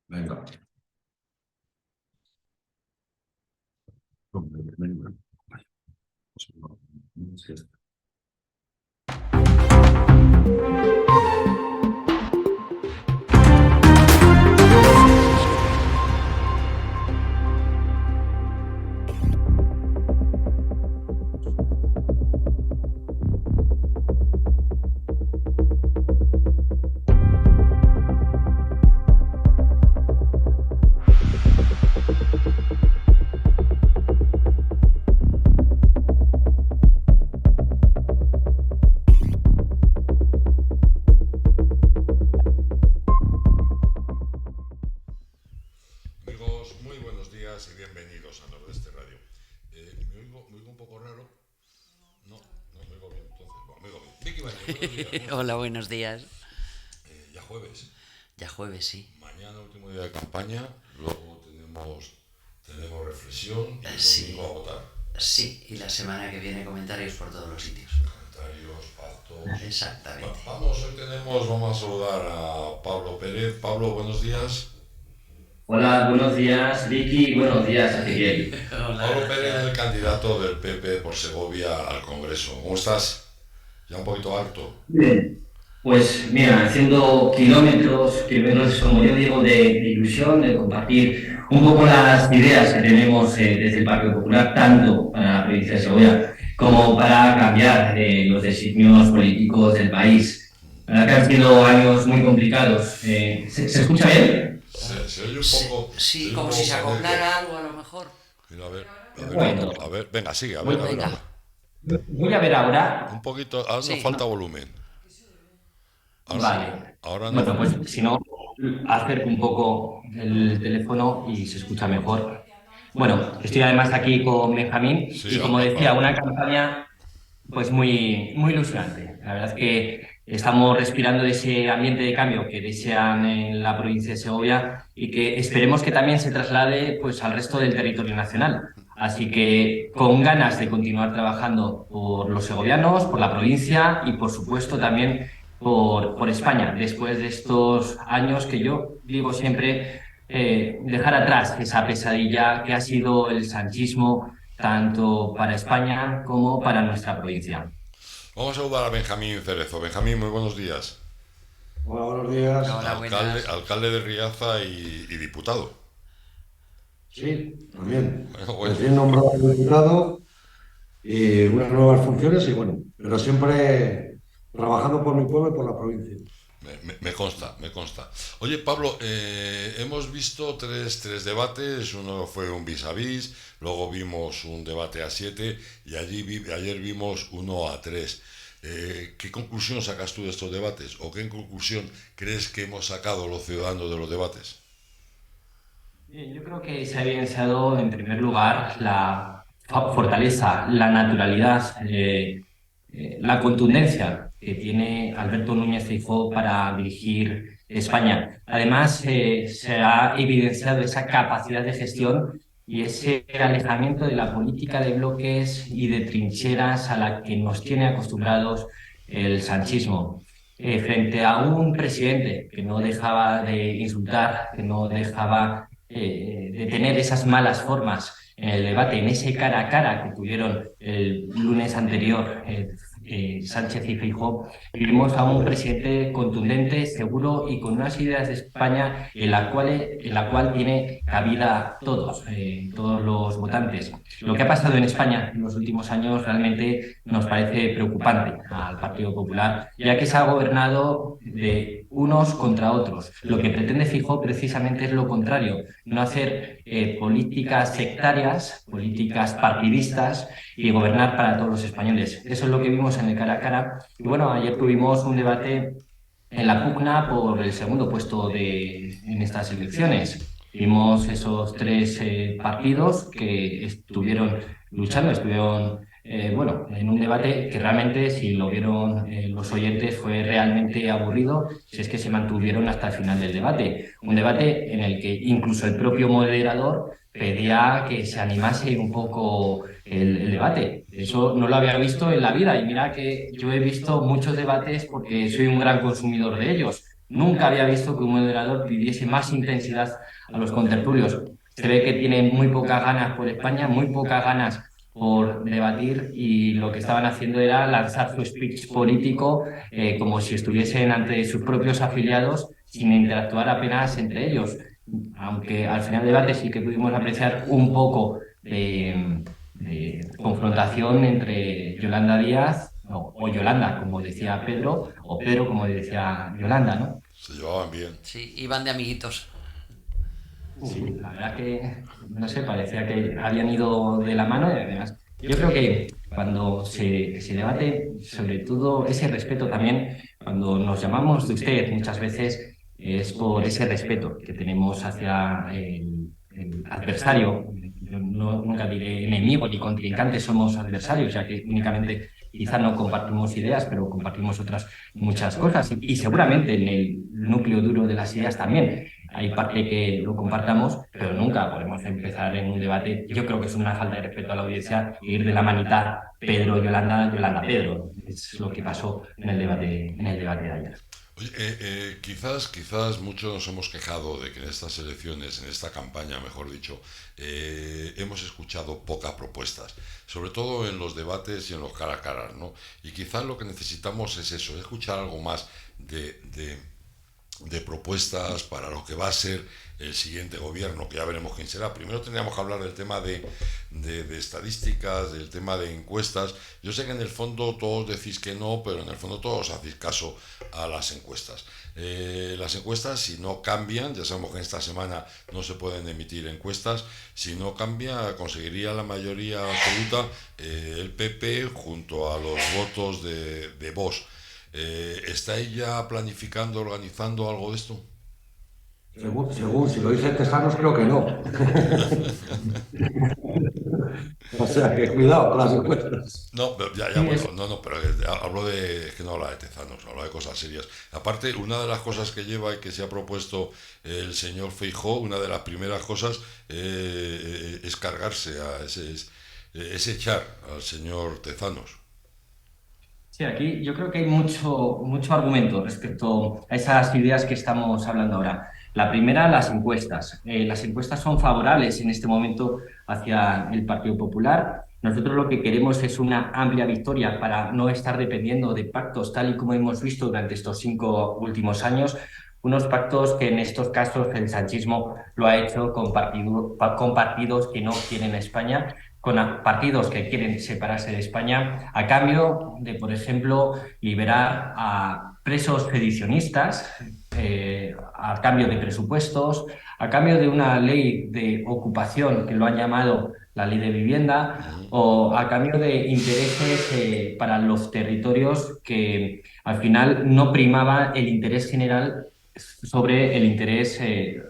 Venga. Venga. Amigos, muy buenos días y bienvenidos a Nordeste Radio. ¿Me oigo un poco raro? No, no me oigo bien, entonces. Bueno, me oigo bien. Vicky Baño, buenos días, ¿cómo Hola, estás? buenos días. Ya jueves, Ya jueves, sí. mañana último día de campaña, luego tenemos reflexión y el domingo Sí, a votar. sí. Y la semana que viene comentarios por todos los sitios. Comentarios, pactos. Exactamente. Vamos a saludar a Pablo Pérez. Pablo, buenos días. Hola, buenos días Vicky, buenos días Ezequiel. Hola, Pablo Pérez es gracias. el candidato del PP por Segovia al Congreso. ¿Cómo estás? Ya un poquito harto. Bien. Pues mira, haciendo kilómetros, como yo digo, de ilusión, de compartir un poco las ideas que tenemos desde el Partido Popular, tanto para la provincia de Segovia como para cambiar los designios políticos del país. La verdad que han sido años muy complicados. ¿Se escucha bien? Se oye un Sí, poco, se sí, oye un como poco si se con eco. acoplara algo a lo mejor. Mira, Bueno, a ver, venga, sigue, a ver voy, ahora. Venga, voy a ver Un ahora. poquito, ahora nos sí. falta volumen. Ahora, Vale. ahora no. Bueno, pues si no, acerco un poco el teléfono y se escucha mejor. Bueno, estoy además aquí con Benjamín Sí, y como decía, una campaña pues muy ilusionante. La verdad es que estamos respirando ese ambiente de cambio que desean en la provincia de Segovia y que esperemos que también se traslade pues al resto del territorio nacional. Así que con ganas de continuar trabajando por los segovianos, por la provincia y por supuesto también por España, después de estos años que yo digo siempre, dejar atrás esa pesadilla que ha sido el sanchismo tanto para España como para nuestra provincia. vamos a saludar a Benjamín Cerezo. Benjamín, muy buenos días. Hola, buenos días. Hola, buenas. Alcalde de Riaza y diputado. Sí, también. Bueno, bueno, Recién nombrado diputado y unas nuevas funciones y bueno, pero siempre trabajando por mi pueblo y por la provincia. me consta, me consta. Oye, Pablo, hemos visto tres debates. Uno fue un vis a vis, luego vimos un debate a siete y ayer vimos uno a tres. ¿Qué conclusión sacas tú de estos debates? ¿O qué conclusión crees que hemos sacado los ciudadanos de los debates? Bien, yo creo que se ha evidenciado en primer lugar la fortaleza, la naturalidad, la contundencia que tiene Alberto Núñez Feijóo para dirigir España. Además, se ha evidenciado esa capacidad de gestión y ese alejamiento de la política de bloques y de trincheras a la que nos tiene acostumbrados el sanchismo. Frente a un presidente que no dejaba de insultar, que no dejaba de tener esas malas formas en el debate, en ese cara a cara que tuvieron el lunes anterior Sánchez y Feijóo, vimos a un presidente contundente, seguro y con unas ideas de España en la cual tiene cabida todos los votantes. Lo que ha pasado en España en los últimos años realmente nos parece preocupante al Partido Popular, ya que se ha gobernado de unos contra otros. Lo que pretende Feijóo precisamente es lo contrario, no hacer políticas sectarias, políticas partidistas y gobernar para todos los españoles. Eso es lo que vimos en el cara a cara. Y bueno, ayer tuvimos un debate en la pugna por el segundo puesto en estas elecciones. Vimos esos tres partidos que estuvieron luchando, estuvieron bueno, en un debate que realmente, si lo vieron los oyentes, fue realmente aburrido, si es que se mantuvieron hasta el final del debate. Un debate en el que incluso el propio moderador pedía que se animase un poco el debate. Eso no lo había visto en la vida y mira que yo he visto muchos debates porque soy un gran consumidor de ellos. Nunca había visto que un moderador pidiese más intensidad a los contertulios. Se ve que tiene muy pocas ganas por España, muy pocas ganas por debatir y lo que estaban haciendo era lanzar su speech político como si estuviesen ante sus propios afiliados sin interactuar apenas entre ellos. Aunque al final del debate sí que pudimos apreciar un poco de confrontación entre Yolanda Díaz o Yolanda, como decía Pedro, o Pedro, como decía Yolanda, ¿no? Se llevaban bien. Sí, iban de amiguitos. Sí, la verdad que, no sé, parecía que habían ido de la mano y además yo creo que cuando se debate, sobre todo ese respeto también, cuando nos llamamos de usted muchas veces es por ese respeto que tenemos hacia el adversario. Yo nunca diré enemigo ni contrincante, somos adversarios, ya que únicamente quizá no compartimos ideas, pero compartimos otras muchas cosas y seguramente en el núcleo duro de las ideas también. Hay parte que lo compartamos, pero nunca podemos empezar en un debate. Yo creo que es una falta de respeto a la audiencia ir de la manita Pedro, Yolanda, Yolanda, Pedro. Es lo que pasó en el debate de ayer. Oye, quizás muchos nos hemos quejado de que en estas elecciones, en esta campaña, mejor dicho, hemos escuchado pocas propuestas, sobre todo en los debates y en los cara a cara, ¿no? Y quizás lo que necesitamos es eso, escuchar algo más de propuestas para lo que va a ser el siguiente gobierno, que ya veremos quién será. Primero tendríamos que hablar del tema de estadísticas, del tema de encuestas. Yo sé que en el fondo todos decís que no, pero en el fondo todos hacéis caso a las encuestas. Las encuestas, si no cambian, ya sabemos que en esta semana no se pueden emitir encuestas, si no cambia, conseguiría la mayoría absoluta el PP junto a los votos de Vox. ¿Está ella planificando, organizando algo de esto? Si lo dice Tesanos, creo que no. O sea, que cuidado con las encuestas. No, pero ya, Sí, bueno, no, pero hablo de, es que no habla de Tezanos, habla de cosas serias. Aparte, una de las cosas que lleva y que se ha propuesto el señor Feijóo, una de las primeras cosas es cargarse es echar al señor Tezanos. sí, aquí yo creo que hay mucho argumento respecto a esas ideas que estamos hablando ahora. La primera, las encuestas. Las encuestas son favorables en este momento hacia el Partido Popular. Nosotros lo que queremos es una amplia victoria para no estar dependiendo de pactos, tal y como hemos visto durante estos 5 últimos años, unos pactos que en estos casos el sanchismo lo ha hecho con partidos que no quieren España, con partidos que quieren separarse de España, a cambio de, por ejemplo, liberar a presos sedicionistas, a cambio de presupuestos, a cambio de una ley de ocupación que lo han llamado la ley de vivienda, Ujú. o a cambio de intereses para los territorios que al final no primaba el interés general sobre el interés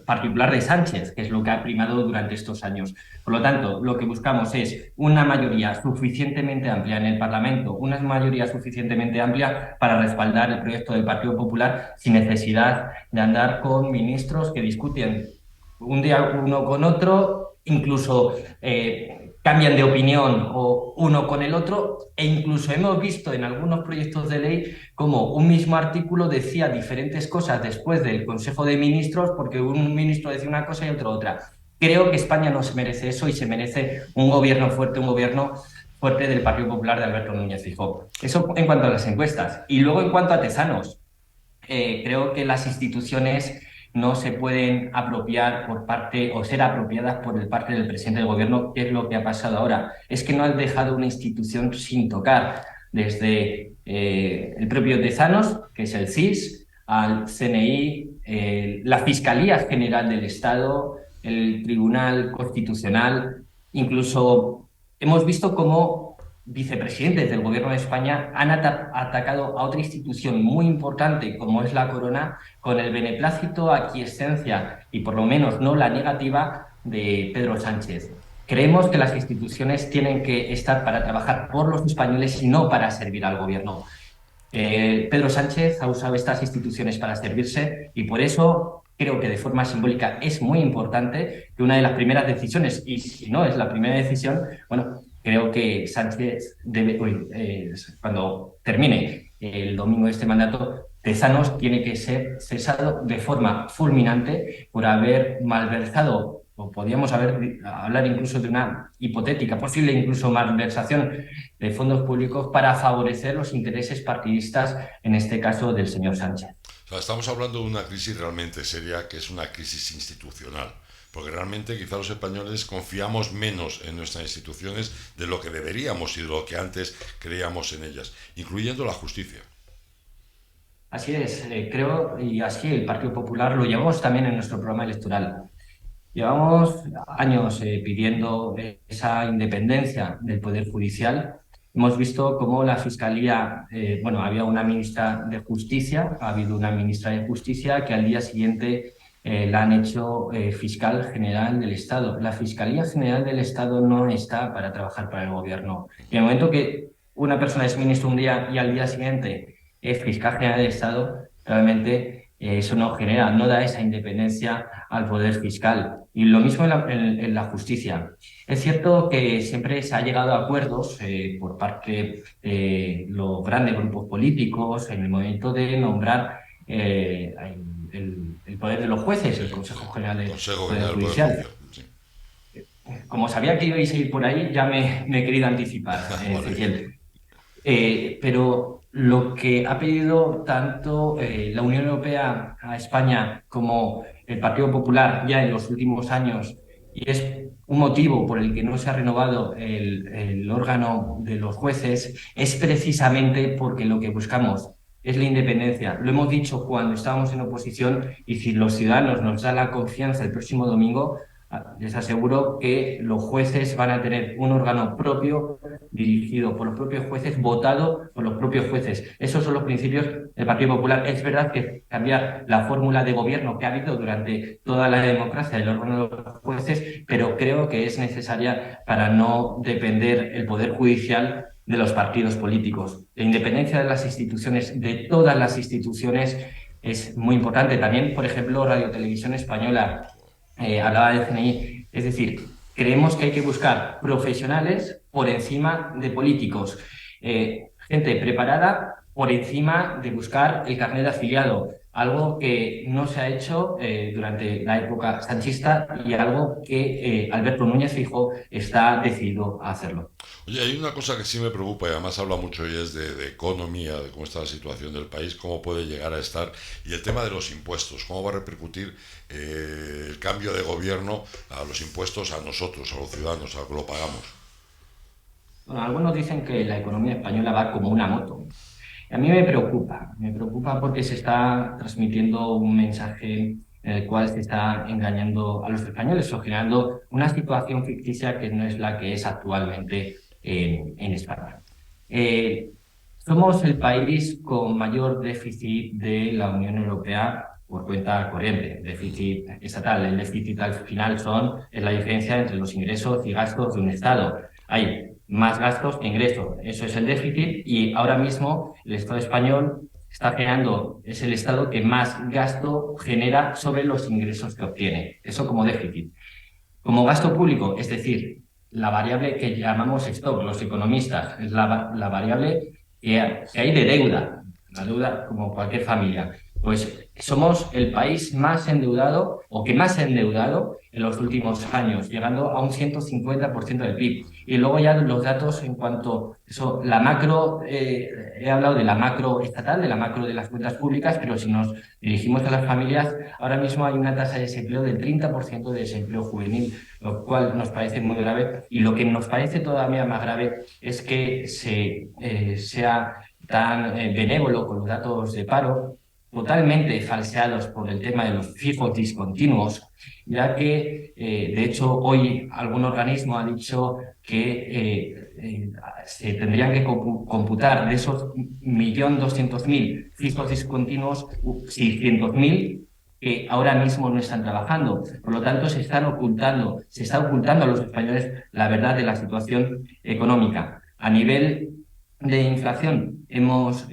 particular de Sánchez, que es lo que ha primado durante estos años. Por lo tanto, lo que buscamos es una mayoría suficientemente amplia en el Parlamento, una mayoría suficientemente amplia para respaldar el proyecto del Partido Popular sin necesidad de andar con ministros que discuten un día uno con otro, incluso cambian de opinión o uno con el otro, e incluso hemos visto en algunos proyectos de ley como un mismo artículo decía diferentes cosas después del Consejo de Ministros porque un ministro decía una cosa y otro otra. Creo que España no se merece eso y se merece un gobierno fuerte del Partido Popular de Alberto Núñez Feijóo. Eso en cuanto a las encuestas. Y luego en cuanto a Tezanos, creo que las instituciones no se pueden apropiar por parte o ser apropiadas por el parte del presidente del gobierno, que es lo que ha pasado ahora. Es que no han dejado una institución sin tocar, desde el propio Tezanos, que es el CIS, al CNI, la Fiscalía General del Estado, el Tribunal Constitucional, incluso hemos visto cómo vicepresidentes del gobierno de España han atacado a otra institución muy importante como es la Corona con el beneplácito, aquiescencia y por lo menos no la negativa de Pedro Sánchez. Creemos que las instituciones tienen que estar para trabajar por los españoles y no para servir al gobierno. Pedro Sánchez ha usado estas instituciones para servirse y por eso creo que de forma simbólica es muy importante que una de las primeras decisiones, y si no es la primera decisión, bueno, creo que Sánchez debe, cuando termine el domingo este mandato, Tezanos tiene que ser cesado de forma fulminante por haber malversado, o podríamos hablar incluso de una hipotética, posible incluso malversación de fondos públicos para favorecer los intereses partidistas, en este caso del señor Sánchez. O sea, estamos hablando de una crisis realmente seria, que es una crisis institucional. Porque realmente quizá los españoles confiamos menos en nuestras instituciones de lo que deberíamos y de lo que antes creíamos en ellas, incluyendo la justicia. Así es, creo, y así el Partido Popular lo llevamos también en nuestro programa electoral. Llevamos años pidiendo esa independencia del Poder Judicial. Hemos visto cómo la Fiscalía, había una ministra de Justicia, ha habido una ministra de Justicia que al día siguiente la han hecho fiscal general del Estado. La Fiscalía General del Estado no está para trabajar para el gobierno. En el momento que una persona es ministro un día y al día siguiente es fiscal general del Estado, realmente eso no da esa independencia al poder fiscal. Y lo mismo en la justicia. Es cierto que siempre se ha llegado a acuerdos por parte de los grandes grupos políticos en el momento de nombrar el poder de los jueces, el Consejo General del Poder Judicial. Sí. Como sabía que ibais a ir por ahí, ya me he querido anticipar, Ezequiel. Pero lo que ha pedido tanto la Unión Europea a España como el Partido Popular ya en los últimos años, y es un motivo por el que no se ha renovado el órgano de los jueces, es precisamente porque lo que buscamos es la independencia. Lo hemos dicho cuando estábamos en oposición, y si los ciudadanos nos dan la confianza el próximo domingo, les aseguro que los jueces van a tener un órgano propio, dirigido por los propios jueces, votado por los propios jueces. Esos son los principios del Partido Popular. Es verdad que cambiar la fórmula de gobierno que ha habido durante toda la democracia del órgano de los jueces, pero creo que es necesaria para no depender el Poder Judicial de los partidos políticos. La independencia de las instituciones, de todas las instituciones, es muy importante. También, por ejemplo, Radio Televisión Española hablaba del CNI. Es decir, creemos que hay que buscar profesionales por encima de políticos, gente preparada por encima de buscar el carnet de afiliado, algo que no se ha hecho durante la época sanchista y algo que Alberto Núñez Feijóo está decidido a hacerlo. Oye, hay una cosa que sí me preocupa y además habla mucho y es de economía, de cómo está la situación del país, cómo puede llegar a estar, y el tema de los impuestos, cómo va a repercutir el cambio de gobierno a los impuestos, a nosotros, a los ciudadanos, a lo que lo pagamos. Bueno, algunos dicen que la economía española va como una moto. A mí me preocupa porque se está transmitiendo un mensaje en el cual se está engañando a los españoles o generando una situación ficticia que no es la que es actualmente en España. Somos el país con mayor déficit de la Unión Europea por cuenta corriente, déficit estatal. El déficit al final es la diferencia entre los ingresos y gastos de un Estado. Hay más gastos que ingresos. Eso es el déficit, y ahora mismo el Estado español es el Estado que más gasto genera sobre los ingresos que obtiene. Eso como déficit. Como gasto público, es decir, la variable que llamamos stock, los economistas, es la variable que hay de deuda, la deuda como cualquier familia. Pues somos el país más endeudado o que más se ha endeudado en los últimos años, llegando a un 150% del PIB. Y luego ya los datos en cuanto a eso, la macro, he hablado de la macro estatal, de la macro de las cuentas públicas, pero si nos dirigimos a las familias, ahora mismo hay una tasa de desempleo del 30% de desempleo juvenil, lo cual nos parece muy grave. Y lo que nos parece todavía más grave es que sea tan benévolo con los datos de paro, totalmente falseados por el tema de los fijos discontinuos, ya que, de hecho, hoy algún organismo ha dicho que se tendrían que computar de esos 1.200.000 fijos discontinuos, 600.000 que ahora mismo no están trabajando. Por lo tanto, se está ocultando a los españoles la verdad de la situación económica. A nivel de inflación, hemos...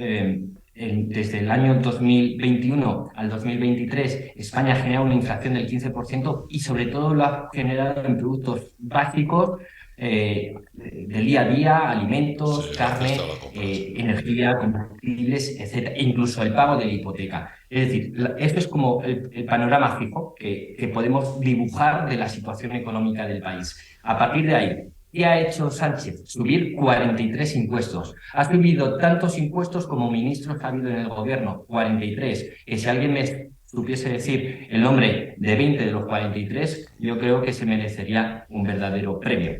desde el año 2021 al 2023, España ha generado una inflación del 15% y sobre todo lo ha generado en productos básicos del día a día, alimentos, Sí, la carne, cesta de la compra, sí. energía, combustibles, etcétera, incluso el pago de la hipoteca. Es decir, esto es como el panorama fijo que podemos dibujar de la situación económica del país. A partir de ahí, ¿qué ha hecho Sánchez? Subir 43 impuestos. Ha subido tantos impuestos como ministros ha habido en el gobierno, 43. Que si alguien me supiese decir el nombre de 20 de los 43, yo creo que se merecería un verdadero premio.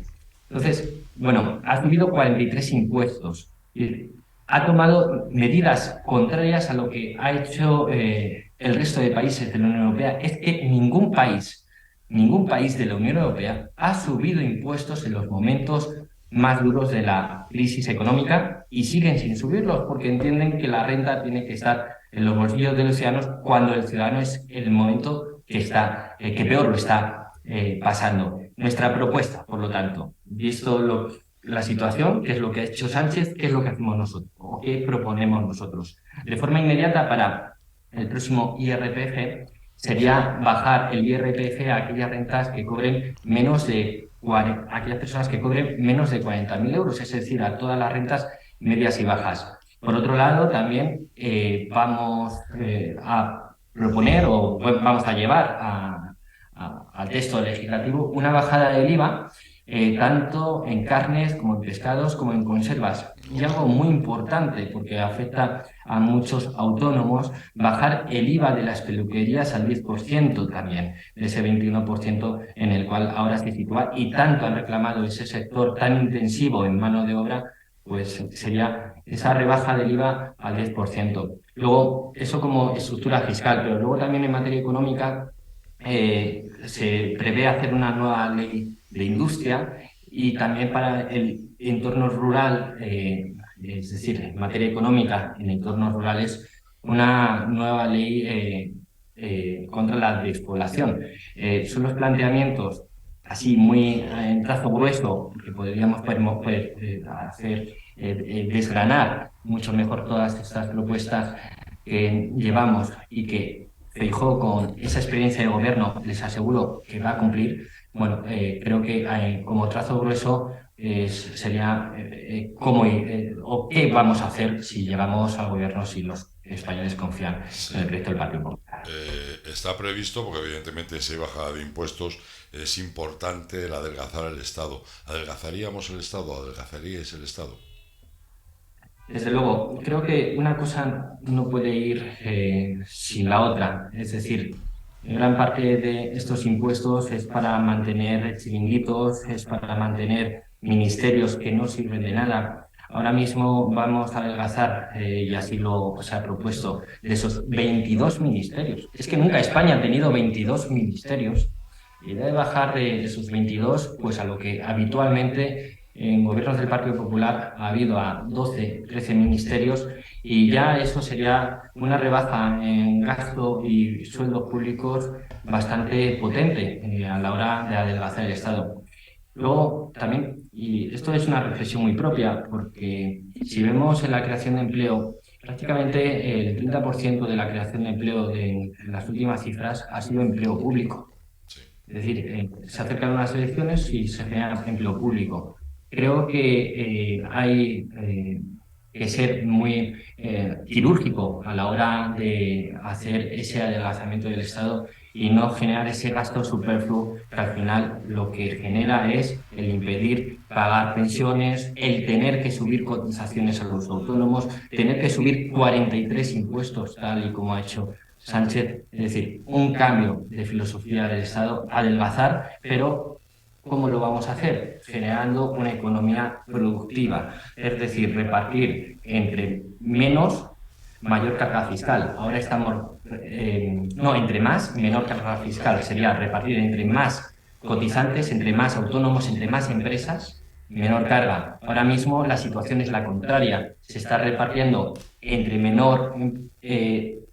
Entonces, bueno, ha subido 43 impuestos. Y ha tomado medidas contrarias a lo que ha hecho el resto de países de la Unión Europea. Es que ningún país de la Unión Europea ha subido impuestos en los momentos más duros de la crisis económica y siguen sin subirlos porque entienden que la renta tiene que estar en los bolsillos de los ciudadanos cuando el ciudadano es el momento que peor lo está pasando. Nuestra propuesta, por lo tanto, visto la situación, qué es lo que ha hecho Sánchez, qué es lo que hacemos nosotros o qué proponemos nosotros. De forma inmediata para el próximo IRPF sería bajar el IRPF a aquellas rentas que cobren menos de aquellas personas que cobren menos de 40.000 euros, es decir, a todas las rentas medias y bajas. Por otro lado, también vamos a proponer o vamos a llevar al texto legislativo una bajada del IVA tanto en carnes como en pescados como en conservas. Y algo muy importante, porque afecta a muchos autónomos, bajar el IVA de las peluquerías al 10% también, de ese 21% en el cual ahora se sitúa, y tanto han reclamado ese sector tan intensivo en mano de obra, pues sería esa rebaja del IVA al 10%. Luego, eso como estructura fiscal, pero luego también en materia económica se prevé hacer una nueva ley de industria y también para el entorno rural, es decir, en materia económica en entornos rurales, una nueva ley contra la despoblación. Son los planteamientos así muy en trazo grueso que podríamos hacer desgranar mucho mejor todas estas propuestas que llevamos y que Feijóo, con esa experiencia de gobierno, les aseguro que va a cumplir. Bueno, creo que como trazo grueso sería cómo o qué vamos a hacer si llegamos al gobierno, si los españoles confían Sí. en el proyecto del Partido Popular. Está previsto, porque evidentemente si hay bajada de impuestos, es importante el adelgazar el Estado. ¿Adelgazaríamos el Estado? ¿Adelgazaríais el Estado? Desde luego, creo que una cosa no puede ir sin la otra. Es decir, gran parte de estos impuestos es para mantener chiringuitos, es para mantener ministerios que no sirven de nada. Ahora mismo vamos a adelgazar, y así lo se ha propuesto, de esos 22 ministerios. Es que nunca España ha tenido 22 ministerios y debe bajar de esos 22 pues a lo que habitualmente en gobiernos del Partido Popular ha habido a 12, 13 ministerios y ya eso sería una rebaja en gasto y sueldos públicos bastante potente a la hora de adelgazar el Estado. Luego también, y esto es una reflexión muy propia, porque si vemos en la creación de empleo, prácticamente el 30% de la creación de empleo en las últimas cifras ha sido empleo público. Sí. Es decir, se acercan unas elecciones y se genera empleo público. Creo que hay que ser muy quirúrgico a la hora de hacer ese adelgazamiento del Estado y no generar ese gasto superfluo que al final lo que genera es el impedir pagar pensiones, el tener que subir cotizaciones a los autónomos, tener que subir 43 impuestos, tal y como ha hecho Sánchez, es decir, un cambio de filosofía del Estado, adelgazar, pero ¿cómo lo vamos a hacer? Generando una economía productiva, es decir, repartir entre menos, mayor carga fiscal. Ahora estamos, no, entre más, menor carga fiscal, sería repartir entre más cotizantes, entre más autónomos, entre más empresas, menor carga. Ahora mismo la situación es la contraria, se está repartiendo entre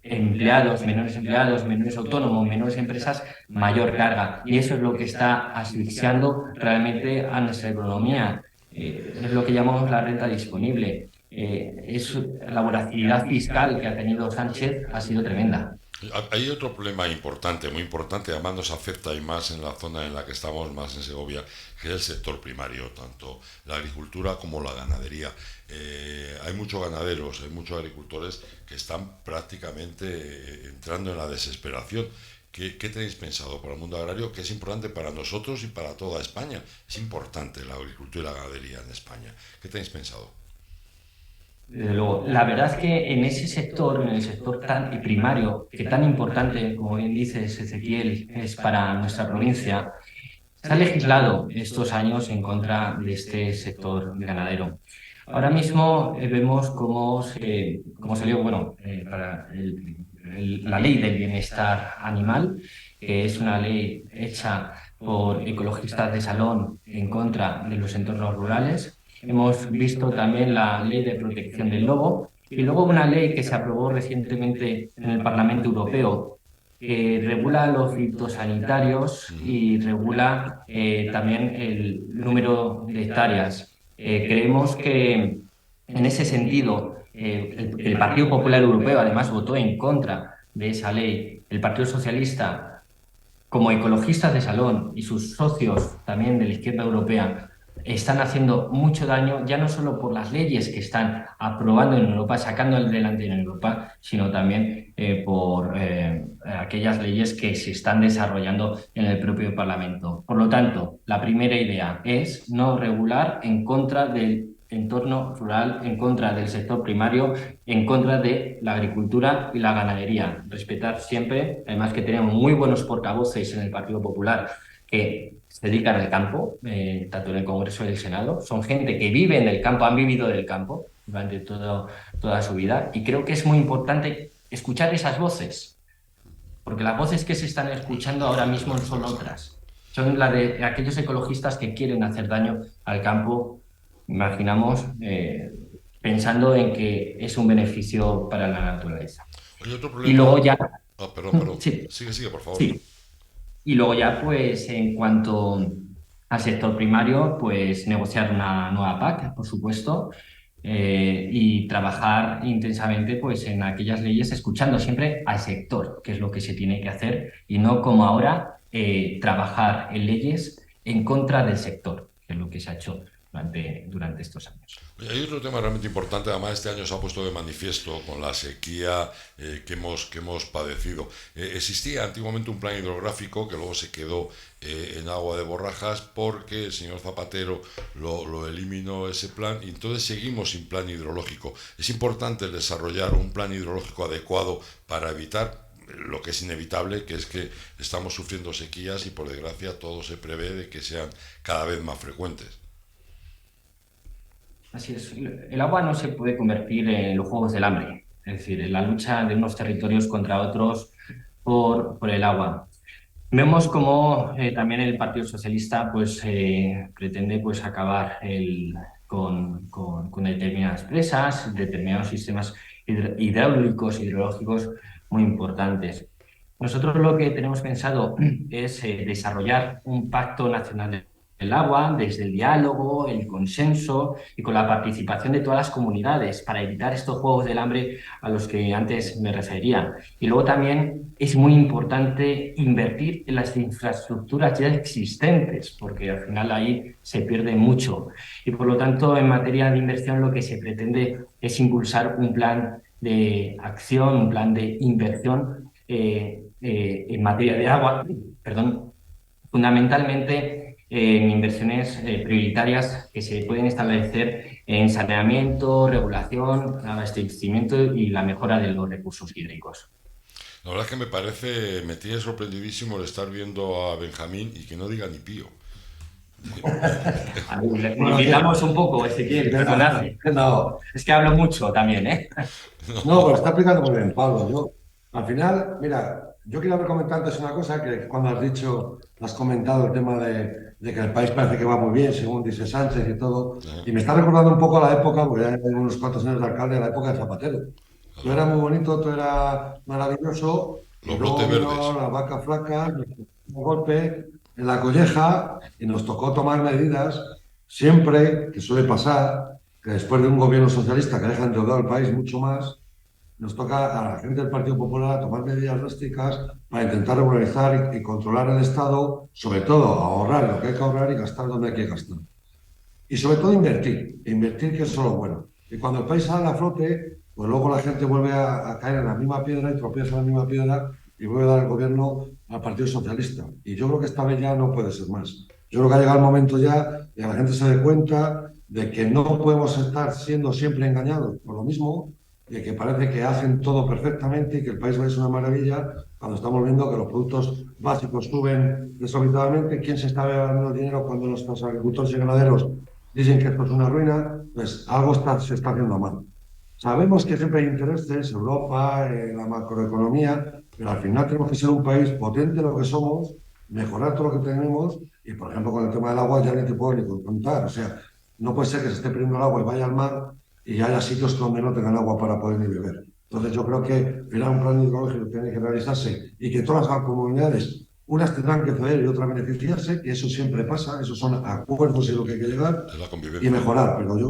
empleados, menores autónomos, menores empresas, mayor carga. Y eso es lo que está asfixiando realmente a nuestra economía. Es lo que llamamos la renta disponible. La voracidad fiscal que ha tenido Sánchez ha sido tremenda. Hay otro problema importante, muy importante, además nos afecta y más en la zona en la que estamos, más en Segovia, que es el sector primario, tanto la agricultura como la ganadería. Hay muchos ganaderos, hay muchos agricultores que están prácticamente entrando en la desesperación. ¿Qué tenéis pensado para el mundo agrario? Que es importante para nosotros y para toda España. Es importante la agricultura y la ganadería en España. ¿Qué tenéis pensado? Desde luego, la verdad es que en ese sector, en el sector tan y primario, que tan importante, como bien dices, Ezequiel, es para nuestra provincia, se ha legislado estos años en contra de este sector ganadero. Ahora mismo vemos cómo salió, bueno, para la ley del bienestar animal, que es una ley hecha por ecologistas de salón en contra de los entornos rurales. Hemos visto también la ley de protección del lobo y luego una ley que se aprobó recientemente en el Parlamento Europeo que regula los fitosanitarios y regula también el número de hectáreas. Creemos que en ese sentido el Partido Popular Europeo además votó en contra de esa ley. El Partido Socialista, como ecologistas de salón y sus socios también de la izquierda europea, están haciendo mucho daño, ya no solo por las leyes que están aprobando en Europa, sacando adelante en Europa, sino también por aquellas leyes que se están desarrollando en el propio Parlamento. Por lo tanto, la primera idea es no regular en contra del entorno rural, en contra del sector primario, en contra de la agricultura y la ganadería. Respetar siempre, además que tenemos muy buenos portavoces en el Partido Popular que se dedican al campo, tanto en el Congreso y el Senado. Son gente que vive en el campo, han vivido del campo durante toda su vida y creo que es muy importante escuchar esas voces, porque las voces que se están escuchando ahora mismo son otras. Son las de aquellos ecologistas que quieren hacer daño al campo, imaginamos, pensando en que es un beneficio para la naturaleza. Hay otro Y problema. luego ya, Ah, perdón, perdón. sí, Sigue, por favor. sí. Y luego ya, pues, en cuanto al sector primario, pues negociar una nueva PAC, por supuesto, y trabajar intensamente, pues, en aquellas leyes, escuchando siempre al sector, que es lo que se tiene que hacer, y no como ahora, trabajar en leyes en contra del sector, que es lo que se ha hecho durante estos años. Oye, hay otro tema realmente importante, además este año se ha puesto de manifiesto con la sequía que hemos padecido. Existía antiguamente un plan hidrográfico que luego se quedó en agua de borrajas porque el señor Zapatero lo eliminó ese plan y entonces seguimos sin plan hidrológico. Es importante desarrollar un plan hidrológico adecuado para evitar lo que es inevitable, que es que estamos sufriendo sequías y por desgracia todo se prevé de que sean cada vez más frecuentes. Así es. El agua no se puede convertir en los juegos del hambre, es decir, en la lucha de unos territorios contra otros por el agua. Vemos como también el Partido Socialista pues, pretende pues, acabar con determinadas presas, determinados sistemas hidráulicos, hidrológicos muy importantes. Nosotros lo que tenemos pensado es desarrollar un pacto nacional del agua desde el diálogo, el consenso y con la participación de todas las comunidades para evitar estos juegos del hambre a los que antes me refería. Y luego también es muy importante invertir en las infraestructuras ya existentes, porque al final ahí se pierde mucho. Y por lo tanto, en materia de inversión, lo que se pretende es impulsar un plan de acción, un plan de inversión en materia de agua, perdón, fundamentalmente en inversiones prioritarias que se pueden establecer en saneamiento, regulación, abastecimiento y la mejora de los recursos hídricos. La verdad es que me tiene sorprendidísimo el estar viendo a Benjamín y que no diga ni pío. Le Bueno, invitamos un poco, Ezequiel, perdonadme. no, Es que hablo mucho también, ¿eh? no, pero está explicando muy bien, Pablo. Al final, mira, yo quería haber comentado antes una cosa que cuando has comentado el tema de que el país parece que va muy bien, según dice Sánchez y todo, y me está recordando un poco a la época, porque ya tengo unos cuantos años de alcalde, a la época de Zapatero. Todo era muy bonito, todo era maravilloso, y Los luego brotes vino verdes. la vaca flaca, nos dio un golpe en la colleja y nos tocó tomar medidas, siempre, que suele pasar, que después de un gobierno socialista que deja endeudado el país mucho más, nos toca a la gente del Partido Popular tomar medidas drásticas para intentar regularizar y controlar el Estado, sobre todo ahorrar lo que hay que ahorrar y gastar donde hay que gastar. Y sobre todo invertir que es solo bueno. Y cuando el país sale a flote, pues luego la gente vuelve a caer en la misma piedra y tropieza en la misma piedra y vuelve a dar el gobierno al Partido Socialista. Y yo creo que esta vez ya no puede ser más. Yo creo que ha llegado el momento ya de que la gente se dé cuenta de que no podemos estar siendo siempre engañados por lo mismo, de que parece que hacen todo perfectamente y que el país va a ser una maravilla cuando estamos viendo que los productos básicos suben desorbitadamente. ¿Quién se está ganando el dinero cuando nuestros agricultores y ganaderos dicen que esto es una ruina? Pues algo se está haciendo mal. Sabemos que siempre hay intereses, Europa, la macroeconomía, pero al final tenemos que ser un país potente lo que somos, mejorar todo lo que tenemos y, por ejemplo, con el tema del agua ya ni te puedo ni contar. O sea, no puede ser que se esté perdiendo el agua y vaya al mar y haya sitios donde no tengan agua para poder ni beber. Entonces yo creo que al final un plan hidrológico tiene que realizarse y que todas las comunidades, unas tendrán que ceder y otras beneficiarse, que eso siempre pasa, esos son acuerdos y lo que hay que llegar Es la y convivencia. mejorar. Pero yo,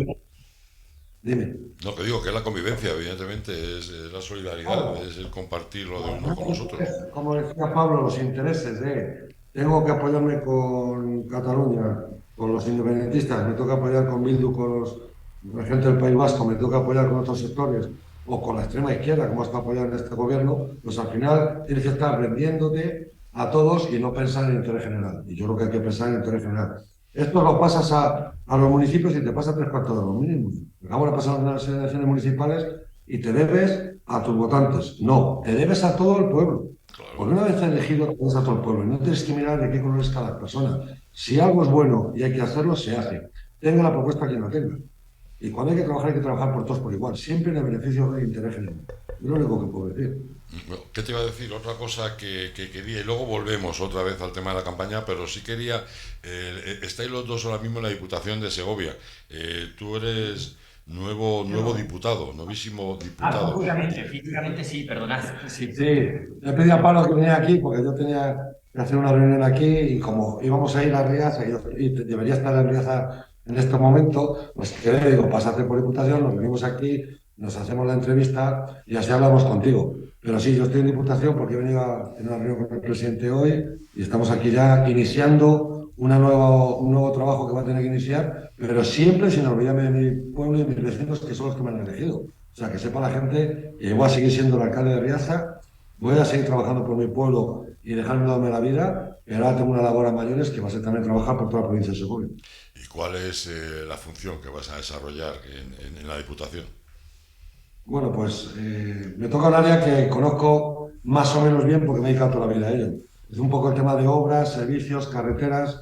dime. No, que digo que es la convivencia, evidentemente, es la solidaridad, Claro. es el compartir lo de uno No, con los otros. como decía Pablo, los intereses de tengo que apoyarme con Cataluña, con los independentistas, me toca apoyar con Bildu, con la gente del País Vasco, me toca apoyar con otros sectores, o con la extrema izquierda, como está apoyando este gobierno, pues al final tienes que estar vendiéndote a todos y no pensar en el interés general. Y yo creo que hay que pensar en el interés general. Esto lo pasas a los municipios y te pasa tres cuartos de los mínimos. Acabo de pasar unas elecciones municipales y te debes a tus votantes. No, te debes a todo el pueblo. Claro. Porque una vez elegido, te debes a todo el pueblo. Y no tienes que mirar de qué color es cada persona. Si algo es bueno y hay que hacerlo, se hace. Tenga la propuesta quien la tenga. Y cuando hay que trabajar por todos por igual. Siempre en el beneficio del interés general. Es lo único que puedo decir. Bueno, ¿qué te iba a decir? Otra cosa que quería, y luego volvemos otra vez al tema de la campaña, pero sí quería, estáis los dos ahora mismo en la Diputación de Segovia. Tú eres nuevo diputado, novísimo diputado. Físicamente sí, perdonad. Sí. Sí, le pedí a Pablo que viniera aquí porque yo tenía que hacer una reunión aquí y como íbamos a ir a Riaza y debería estar en Riaza en este momento, pues que le digo, pásate por Diputación, nos venimos aquí, nos hacemos la entrevista y así hablamos contigo. Pero sí, yo estoy en Diputación porque he venido a tener una reunión con el presidente hoy y estamos aquí ya iniciando un nuevo trabajo que va a tener que iniciar, pero siempre sin olvidarme de mi pueblo y mis vecinos que son los que me han elegido. O sea, que sepa la gente que yo voy a seguir siendo el alcalde de Riaza, voy a seguir trabajando por mi pueblo y dejarme darme la vida, pero ahora tengo una labor a mayores que va a ser también trabajar por toda la provincia de Segovia. ¿Y cuál es la función que vas a desarrollar en la Diputación? Bueno, pues me toca un área que conozco más o menos bien porque me he dedicado toda la vida a ello. Es un poco el tema de obras, servicios, carreteras,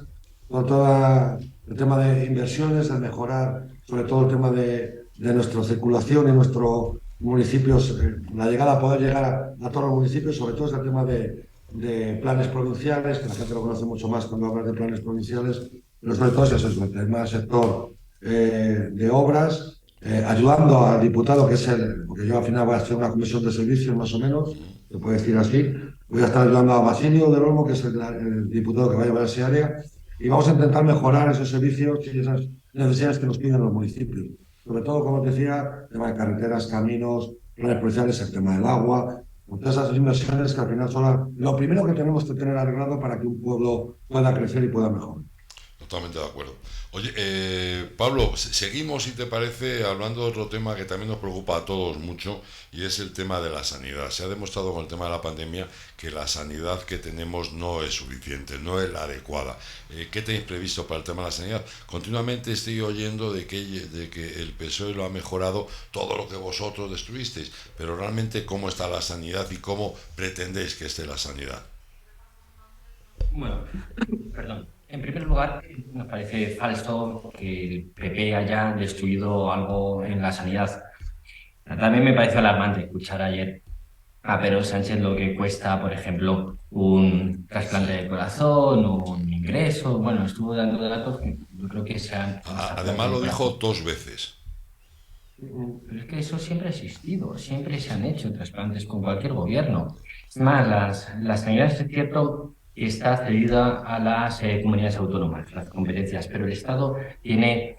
todo el tema de inversiones, de mejorar sobre todo el tema de nuestra circulación y nuestros municipios, la llegada a poder llegar a todos los municipios, sobre todo es el tema de planes provinciales, que la gente lo conoce mucho más cuando hablas de planes provinciales, pero sobre todo es eso, es el tema del sector de obras, ayudando al diputado, que es porque yo al final voy a hacer una comisión de servicios más o menos, se puede decir así, voy a estar ayudando a Basilio del Olmo, que es el diputado que va a llevar ese área, y vamos a intentar mejorar esos servicios y esas necesidades que nos piden los municipios. Sobre todo, como os decía, tema de carreteras, caminos, planes policiales, el tema del agua, todas esas inversiones que al final son lo primero que tenemos que tener arreglado para que un pueblo pueda crecer y pueda mejorar. Totalmente de acuerdo. Oye, Pablo, seguimos, si te parece, hablando de otro tema que también nos preocupa a todos mucho, y es el tema de la sanidad. Se ha demostrado con el tema de la pandemia que la sanidad que tenemos no es suficiente, no es la adecuada. ¿Qué tenéis previsto para el tema de la sanidad? Continuamente estoy oyendo de que el PSOE lo ha mejorado todo lo que vosotros destruisteis, pero realmente ¿cómo está la sanidad y cómo pretendéis que esté la sanidad? Bueno, perdón. En primer lugar, nos parece falso que el PP haya destruido algo en la sanidad. También me pareció alarmante escuchar ayer a Pedro Sánchez lo que cuesta, por ejemplo, un trasplante de corazón o un ingreso. Bueno, estuvo dando datos que yo creo que sean... Además lo dijo 2 veces. Pero es que eso siempre ha existido, siempre se han hecho trasplantes con cualquier gobierno. Es más, la sanidad es cierto que está cedida a las comunidades autónomas, las competencias, pero el Estado tiene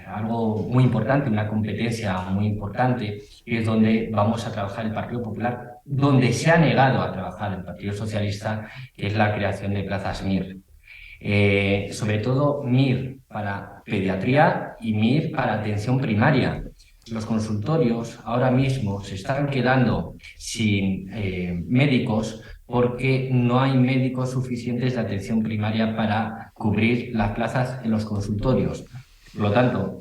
algo muy importante, una competencia muy importante, y es donde vamos a trabajar el Partido Popular, donde se ha negado a trabajar el Partido Socialista, que es la creación de plazas MIR. Sobre todo MIR para pediatría y MIR para atención primaria. Los consultorios ahora mismo se están quedando sin médicos porque no hay médicos suficientes de atención primaria para cubrir las plazas en los consultorios. Por lo tanto,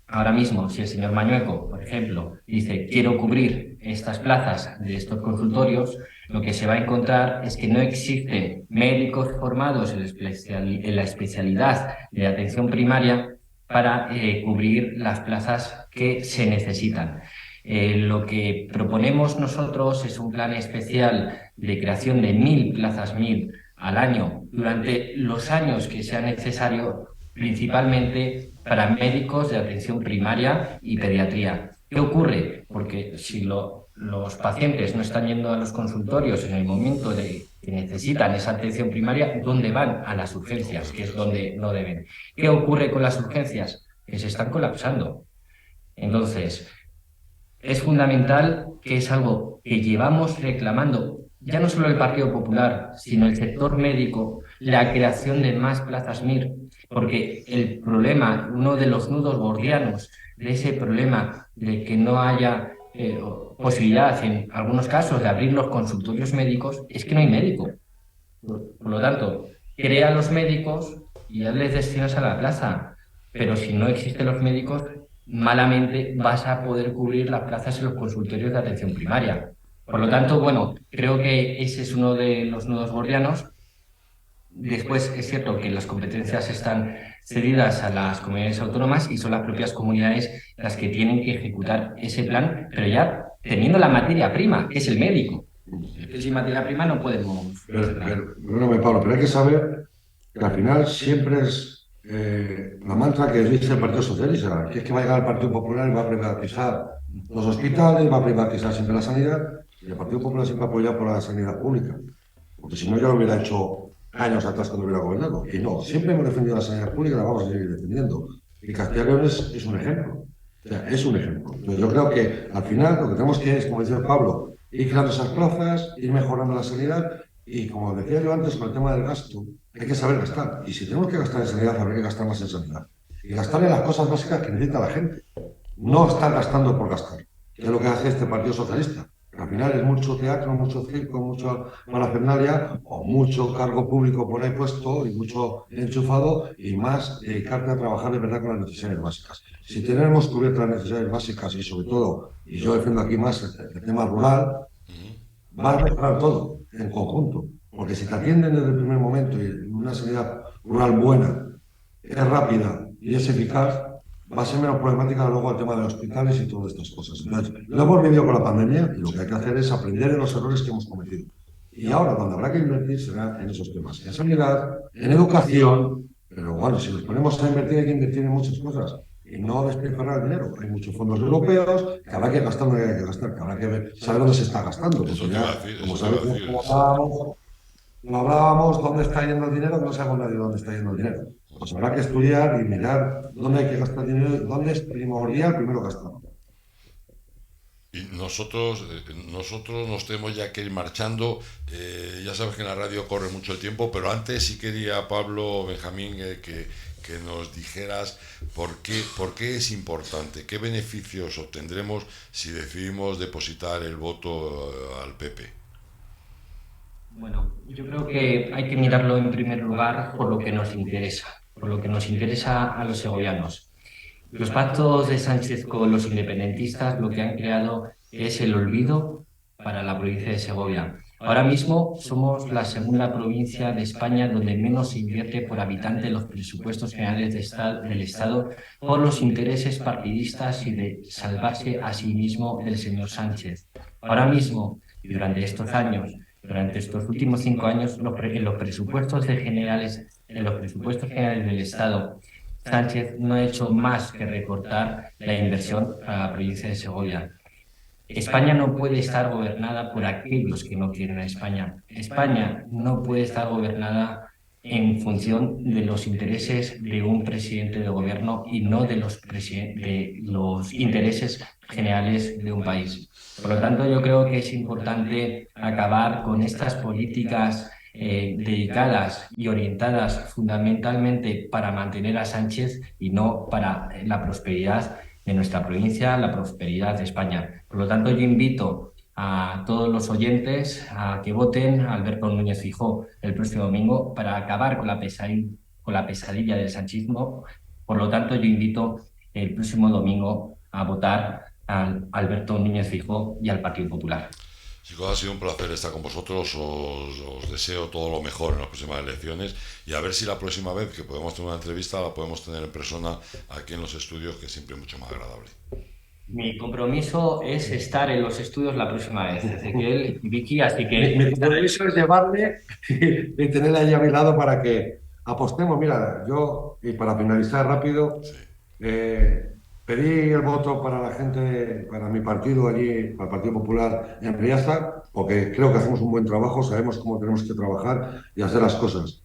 ahora mismo, si el señor Mañueco, por ejemplo, dice quiero cubrir estas plazas de estos consultorios, lo que se va a encontrar es que no existen médicos formados en la especialidad de atención primaria para cubrir las plazas que se necesitan. Lo que proponemos nosotros es un plan especial de creación de 1.000 plazas MIR al año durante los años que sea necesario, principalmente para médicos de atención primaria y pediatría. ¿Qué ocurre? Porque si los pacientes no están yendo a los consultorios en el momento de que necesitan esa atención primaria, ¿dónde van? A las urgencias, que es donde no deben. ¿Qué ocurre con las urgencias? Que se están colapsando. Entonces, es fundamental, que es algo que llevamos reclamando, ya no solo el Partido Popular, sino el sector médico, la creación de más plazas MIR, porque el problema, uno de los nudos gordianos de ese problema de que no haya posibilidad en algunos casos de abrir los consultorios médicos, es que no hay médico. Por lo tanto, crea los médicos y ya les destinas a la plaza, pero si no existen los médicos, malamente vas a poder cubrir las plazas en los consultorios de atención primaria. Por lo tanto, bueno, creo que ese es uno de los nudos gordianos. Después es cierto que las competencias están cedidas a las comunidades autónomas y son las propias comunidades las que tienen que ejecutar ese plan, pero ya teniendo la materia prima, que es el médico. Es que sin materia prima no podemos... Perdóname, Pablo, pero hay que saber que al final siempre es la mantra que dice el Partido Socialista, que es que va a llegar el Partido Popular y va a privatizar los hospitales, va a privatizar siempre la sanidad, y el Partido Popular siempre ha apoyado por la sanidad pública, porque si no ya lo hubiera hecho años atrás cuando hubiera gobernado. Y no, siempre hemos defendido la sanidad pública y la vamos a seguir defendiendo. Y Castilla y León es un ejemplo. O sea, es un ejemplo. Entonces, yo creo que al final lo que tenemos que es, como decía Pablo, ir creando esas plazas, ir mejorando la sanidad y, como decía yo antes, con el tema del gasto, hay que saber gastar. Y si tenemos que gastar en sanidad, habrá que gastar más en sanidad. Y gastar en las cosas básicas que necesita la gente. No estar gastando por gastar, que es lo que hace este Partido Socialista. Al final es mucho teatro, mucho circo, mucha parafernalia o mucho cargo público por ahí puesto y mucho enchufado y más dedicarte a trabajar de verdad con las necesidades básicas. Si tenemos cubiertas las necesidades básicas y sobre todo, y yo defiendo aquí más el tema rural, va a mejorar todo en conjunto. Porque si te atienden desde el primer momento y una sanidad rural buena, es rápida y es eficaz, va a ser menos problemática luego el tema de los hospitales y todas estas cosas. Entonces, lo hemos vivido con la pandemia y lo que hay que hacer es aprender de los errores que hemos cometido. Y ahora, cuando habrá que invertir, será en esos temas, en sanidad, en educación, pero bueno, si nos ponemos a invertir, hay que invertir en muchas cosas y no despilfarrar el dinero. Hay muchos fondos europeos que habrá que gastar, no hay que gastar, que habrá que saber dónde se está gastando. Eso te Ya, iba a decir, como eso te iba a sabéis, decir. no hablábamos dónde está yendo el dinero, que no sabemos nadie dónde está yendo el dinero. Pues habrá que estudiar y mirar dónde hay que gastar dinero, dónde es primordial primero gastar. Y nosotros nos tenemos ya que ir marchando. Ya sabes que en la radio corre mucho el tiempo, pero antes sí quería, Pablo, Benjamín, que nos dijeras por qué es importante, qué beneficios obtendremos si decidimos depositar el voto al PP. Bueno, yo creo que hay que mirarlo en primer lugar por lo que nos interesa, por lo que nos interesa a los segovianos. Los pactos de Sánchez con los independentistas lo que han creado es el olvido para la provincia de Segovia. Ahora mismo somos la segunda provincia de España donde menos se invierte por habitante en los presupuestos generales del Estado por los intereses partidistas y de salvarse a sí mismo el señor Sánchez. Ahora mismo, y durante estos años, durante estos últimos 5 años, en los presupuestos generales del Estado, Sánchez no ha hecho más que recortar la inversión a la provincia de Segovia. España no puede estar gobernada por aquellos que no quieren a España. España no puede estar gobernada en función de los intereses de un presidente de gobierno y no de los intereses generales de un país. Por lo tanto, yo creo que es importante acabar con estas políticas dedicadas y orientadas fundamentalmente para mantener a Sánchez y no para la prosperidad de nuestra provincia, la prosperidad de España. Por lo tanto, yo invito a todos los oyentes a que voten a Alberto Núñez Feijóo el próximo domingo para acabar con la pesadilla del sanchismo. Por lo tanto, yo invito el próximo domingo a votar a Alberto Núñez Feijóo y al Partido Popular. Chicos, ha sido un placer estar con vosotros, os deseo todo lo mejor en las próximas elecciones y a ver si la próxima vez que podemos tener una entrevista la podemos tener en persona aquí en los estudios, que siempre es mucho más agradable. Mi compromiso es estar en los estudios la próxima vez, Ezequiel y Vicky, así que... Mi compromiso es llevarle y tenerle ahí a mi lado para que apostemos. Mira, yo, y para finalizar rápido, Sí. pedí el voto para la gente, para mi partido allí, para el Partido Popular en Riaza, porque creo que hacemos un buen trabajo, sabemos cómo tenemos que trabajar y hacer las cosas.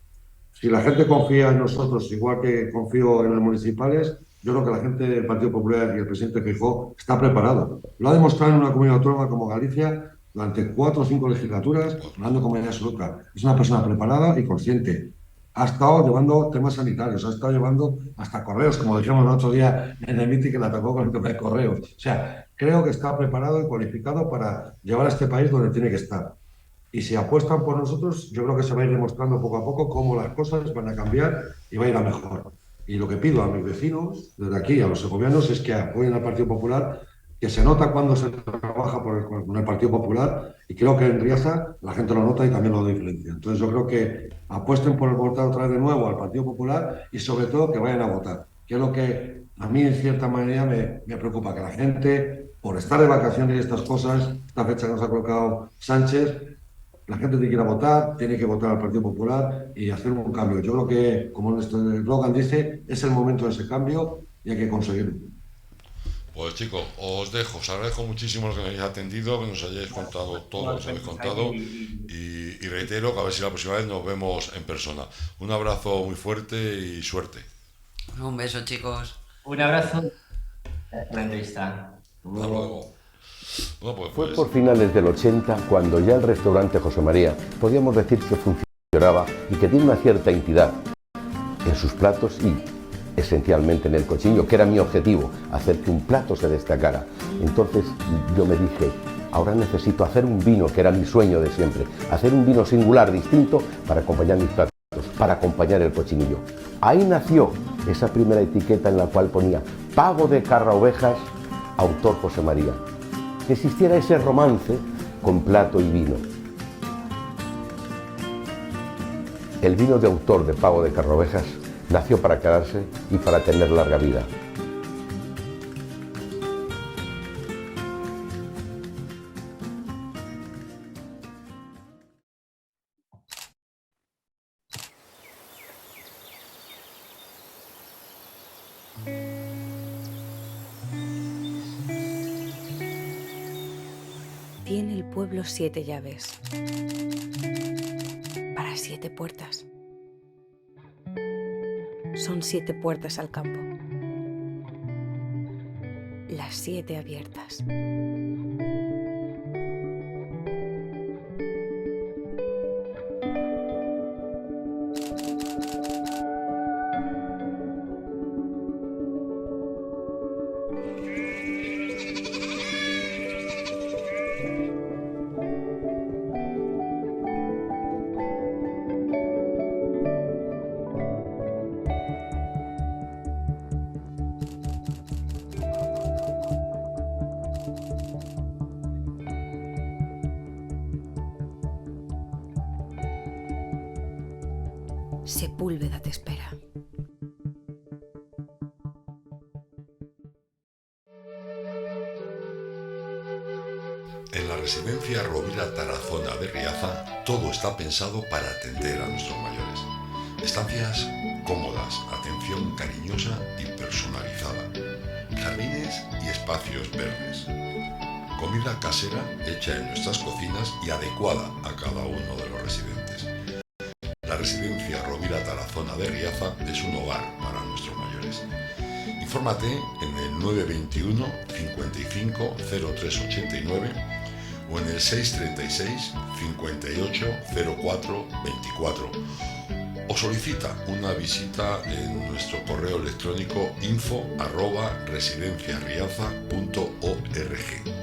Si la gente confía en nosotros, igual que confío en los municipales, yo creo que la gente del Partido Popular y el presidente Feijóo está preparado. Lo ha demostrado en una comunidad autónoma como Galicia durante 4 o 5 legislaturas, hablando con mayoría absoluta. Es una persona preparada y consciente. Ha estado llevando temas sanitarios, ha estado llevando hasta correos, como dijimos el otro día en el meeting que le atacó con el tema de correos. O sea, creo que está preparado y cualificado para llevar a este país donde tiene que estar. Y si apuestan por nosotros, yo creo que se va a ir demostrando poco a poco cómo las cosas van a cambiar y va a ir a mejor. Y lo que pido a mis vecinos, desde aquí, a los segovianos, es que apoyen al Partido Popular, que se nota cuando se trabaja con el Partido Popular, y creo que en Riaza la gente lo nota y también lo diferencia. Entonces yo creo que apuesten por votar otra vez de nuevo al Partido Popular y sobre todo que vayan a votar, que es lo que a mí en cierta manera me preocupa, que la gente, por estar de vacaciones y estas cosas, esta fecha que nos ha colocado Sánchez, la gente tiene que ir a votar, tiene que votar al Partido Popular y hacer un cambio. Yo creo que, como nuestro eslogan dice, es el momento de ese cambio y hay que conseguirlo. Pues chicos, os dejo, os agradezco muchísimo lo que me hayáis atendido, que nos hayáis contado todo lo que os habéis contado y reitero que a ver si la próxima vez nos vemos en persona. Un abrazo muy fuerte y suerte. Un beso, chicos. Un abrazo. Gracias por la entrevista. Hasta luego. Bueno, Fue por finales del 80 cuando ya el restaurante José María podíamos decir que funcionaba y que tiene una cierta entidad en sus platos y esencialmente en el cochiño, que era mi objetivo, hacer que un plato se destacara. Entonces yo me dije, ahora necesito hacer un vino, que era mi sueño de siempre, hacer un vino singular, distinto, para acompañar mis platos, para acompañar el cochinillo. Ahí nació esa primera etiqueta en la cual ponía Pavo de Carraovejas, autor José María. Que existiera ese romance con plato y vino. El vino de autor de Pavo de Carraovejas nació para quedarse y para tener larga vida. Tiene el pueblo 7 llaves para 7 puertas. Son 7 puertas al campo. Las 7 abiertas. Sepúlveda te espera. En la residencia Rovira Tarazona de Riaza, todo está pensado para atender a nuestros mayores. Estancias cómodas, atención cariñosa y personalizada, jardines y espacios verdes. Comida casera hecha en nuestras cocinas y adecuada a cada uno de los residentes. La residencia Rovira Tarazona de Riaza es un hogar para nuestros mayores. Infórmate en el 921 55 0389 o en el 636 58 04 24 o solicita una visita en nuestro correo electrónico info@residenciariaza.org.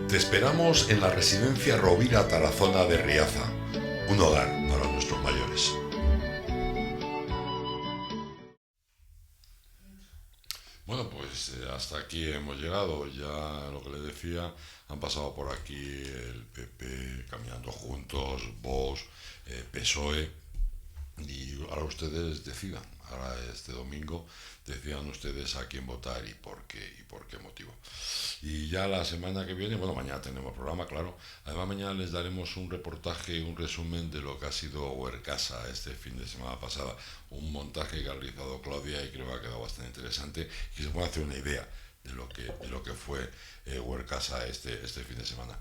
Te esperamos en la residencia Rovira Tarazona de Riaza, un hogar para nuestros mayores. Bueno, pues hasta aquí hemos llegado. Ya lo que les decía, han pasado por aquí el PP, Caminando Juntos, Vox, PSOE, y ahora ustedes decidan. Ahora este domingo decidan ustedes a quién votar y por qué motivo. Y ya la semana que viene, bueno, mañana tenemos programa, claro. Además mañana les daremos un reportaje, un resumen de lo que ha sido Huercasa este fin de semana pasada. Un montaje que ha realizado Claudia y creo que ha quedado bastante interesante y se puede hacer una idea de lo que fue Huercasa este fin de semana.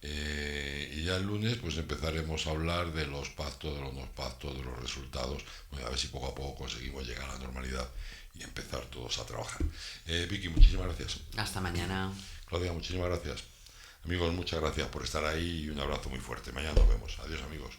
Y ya el lunes pues empezaremos a hablar de los pactos, de los no pactos, de los resultados. Bueno, a ver si poco a poco conseguimos llegar a la normalidad y empezar todos a trabajar. Vicky, muchísimas gracias. Hasta mañana. Claudia, muchísimas gracias. Amigos, muchas gracias por estar ahí y un abrazo muy fuerte. Mañana nos vemos. Adiós, amigos.